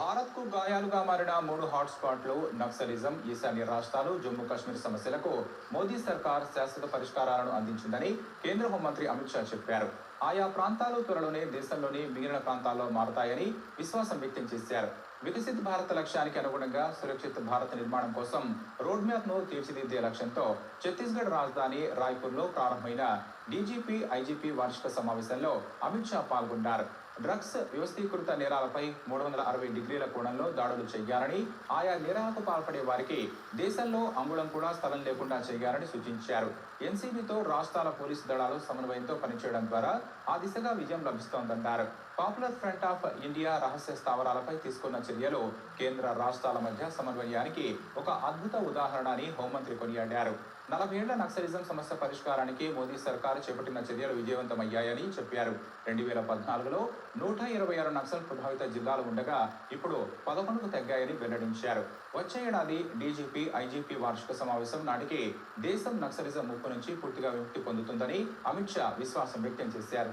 భారత్కు గాయాలుగా మారిన 3 హాట్స్పాట్లు నక్సలిజం, ఈశాన్య రాష్ట్రాలు, జమ్మూ కాశ్మీర్ సమస్యలకు మోదీ సర్కార్ శాశ్వత పరిష్కారాలను అందించిందని కేంద్ర హోంమంత్రి అమిత్ షా చెప్పారు. ఆయా ప్రాంతాలు త్వరలోనే దేశంలోని మిగిలిన ప్రాంతాల్లో మారతాయని విశ్వాసం వ్యక్తం చేశారు. వికసిత్ భారత్ లక్ష్యానికి అనుగుణంగా సురక్షిత భారత్ నిర్మాణం కోసం రోడ్ మ్యాప్ ను తీర్చిదిద్దే లక్ష్యంతో ఛత్తీస్గఢ్ రాజధాని రాయ్పూర్లో ప్రారంభమైన డీజీపీ, ఐజీపీ వార్షిక సమావేశంలో అమిత్ షా పాల్గొన్నారు. డ్రగ్స్, వ్యవస్థీకృత నేరాలపై 360 డిగ్రీల కోణంలో దాడులు చేయాలని, ఆయా నేరాలకు పాల్పడే వారికి దేశంలో అంగుళం కూడా స్థలం లేకుండా చేయాలని సూచించారు. ఎన్సీబీతో రాష్ట్రాల పోలీసు దళాలు సమన్వయంతో పనిచేయడం ద్వారా ఆ దిశగా విజయం లభిస్తోందన్నారు. పాపులర్ ఫ్రంట్ ఆఫ్ ఇండియా రహస్య స్థావరాలపై తీసుకున్న చర్యలు కేంద్ర రాష్ట్రాల మధ్య సమన్వయానికి ఒక అద్భుత ఉదాహరణ అని హోంమంత్రి కొనియాడారు. 40 ఏళ్ల నక్సలిజం సమస్య పరిష్కారానికి మోదీ సర్కారు చేపట్టిన చర్యలు విజయవంతమయ్యాయని చెప్పారు. 2014లో 126 నక్సల్ ప్రభావిత జిల్లాలు ఉండగా ఇప్పుడు 11కు తగ్గాయని వెల్లడించారు. వచ్చే ఏడాది డీజీపీ, ఐజీపీ వార్షిక సమావేశం నాటికి దేశం నక్సలిజం ముప్పు నుంచి పూర్తిగా విముక్తి పొందుతుందని అమిత్ షా విశ్వాసం వ్యక్తం చేశారు.